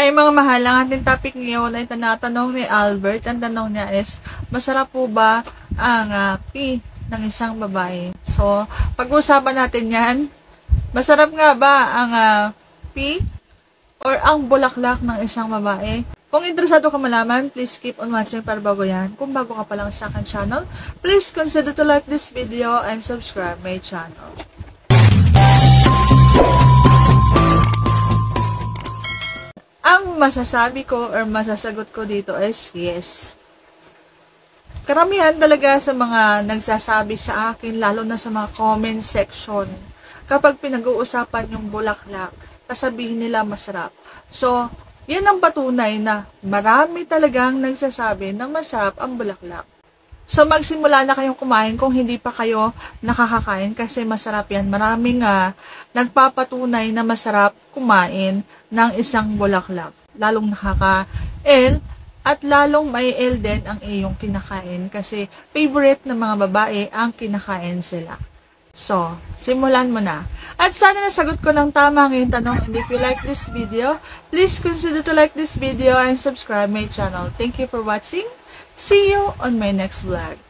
Hi mga mahal, ang ating topic ngayon ay tinatanong ni Albert. Ang tanong niya is, masarap po ba ang pee ng isang babae? So, pag-uusapan natin yan. Masarap nga ba ang pee or ang bulaklak ng isang babae? Kung interesado ka malaman, please keep on watching para bago yan. Kung bago ka pa lang sa akin channel, please consider to like this video and subscribe my channel. Ang masasabi ko or masasagot ko dito is yes. Karamihan talaga sa mga nagsasabi sa akin, lalo na sa mga comment section, kapag pinag-uusapan yung bulaklak, sasabihin nila masarap. So, yan ang patunay na marami talagang nagsasabi na masarap ang bulaklak. So, magsimula na kayong kumain kung hindi pa kayo nakakakain kasi masarap yan. Maraming nagpapatunay na masarap kumain ng isang bulaklak. Lalong nakaka-el at lalong may el din ang iyong kinakain kasi favorite ng mga babae ang kinakain sila. So, simulan mo na. At sana nasagot ko ng tama ngayong tanong. And if you like this video, please consider to like this video and subscribe my channel. Thank you for watching. See you on my next vlog.